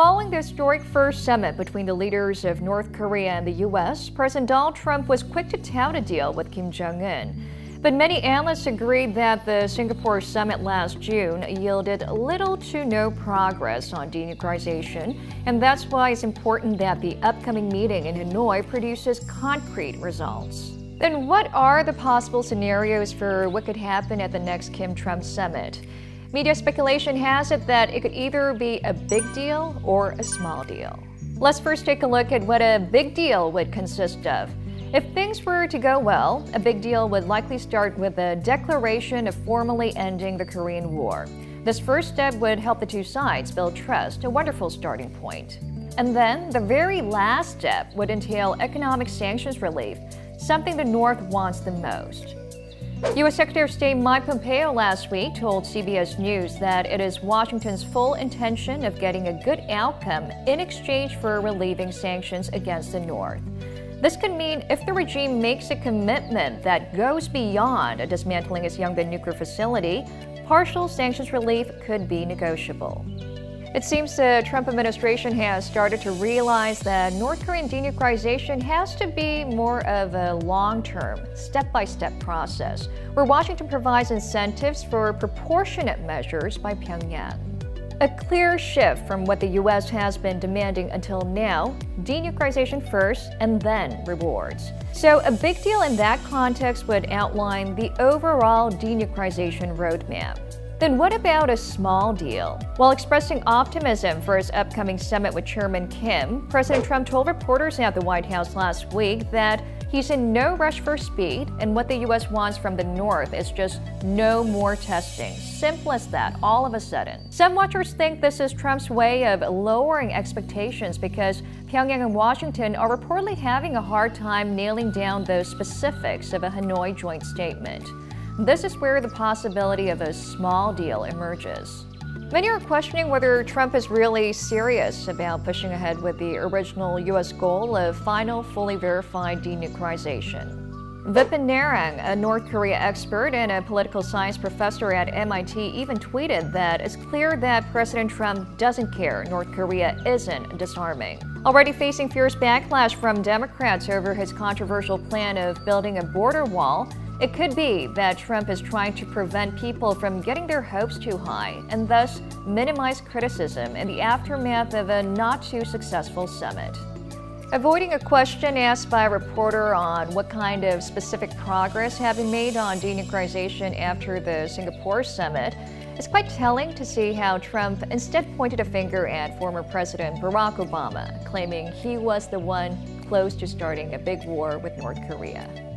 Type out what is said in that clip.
Following the historic first summit between the leaders of North Korea and the U.S., President Donald Trump was quick to tout a deal with Kim Jong-un. But many analysts agreed that the Singapore summit last June yielded little to no progress on denuclearization, and that's why it's important that the upcoming meeting in Hanoi produces concrete results. Then what are the possible scenarios for what could happen at the next Kim-Trump summit? Media speculation has it that it could either be a big deal or a small deal. Let's first take a look at what a big deal would consist of. If things were to go well, a big deal would likely start with a declaration of formally ending the Korean War. This first step would help the two sides build trust, a wonderful starting point. And then the very last step would entail economic sanctions relief, something the North wants the most. U.S. Secretary of State Mike Pompeo last week told CBS News that it is Washington's full intention of getting a good outcome in exchange for relieving sanctions against the North. This could mean if the regime makes a commitment that goes beyond dismantling its Yongbyon nuclear facility, partial sanctions relief could be negotiable. It seems the Trump administration has started to realize that North Korean denuclearization has to be more of a long-term, step-by-step process, where Washington provides incentives for proportionate measures by Pyongyang. A clear shift from what the U.S. has been demanding until now, denuclearization first and then rewards. So a big deal in that context would outline the overall denuclearization roadmap. Then what about a small deal? While expressing optimism for his upcoming summit with Chairman Kim, President Trump told reporters at the White House last week that he's in no rush for speed, and what the U.S. wants from the North is just no more testing. Simple as that, all of a sudden. Some watchers think this is Trump's way of lowering expectations because Pyongyang and Washington are reportedly having a hard time nailing down those specifics of a Hanoi joint statement. This is where the possibility of a small deal emerges. Many are questioning whether Trump is really serious about pushing ahead with the original U.S. goal of final, fully verified denuclearization. Vipin Narang, a North Korea expert and a political science professor at MIT, even tweeted that it's clear that President Trump doesn't care North Korea isn't disarming. Already facing fierce backlash from Democrats over his controversial plan of building a border wall, it could be that Trump is trying to prevent people from getting their hopes too high and thus minimize criticism in the aftermath of a not-too-successful summit. Avoiding a question asked by a reporter on what kind of specific progress have been made on denuclearization after the Singapore summit, it's quite telling to see how Trump instead pointed a finger at former President Barack Obama, claiming he was the one close to starting a big war with North Korea.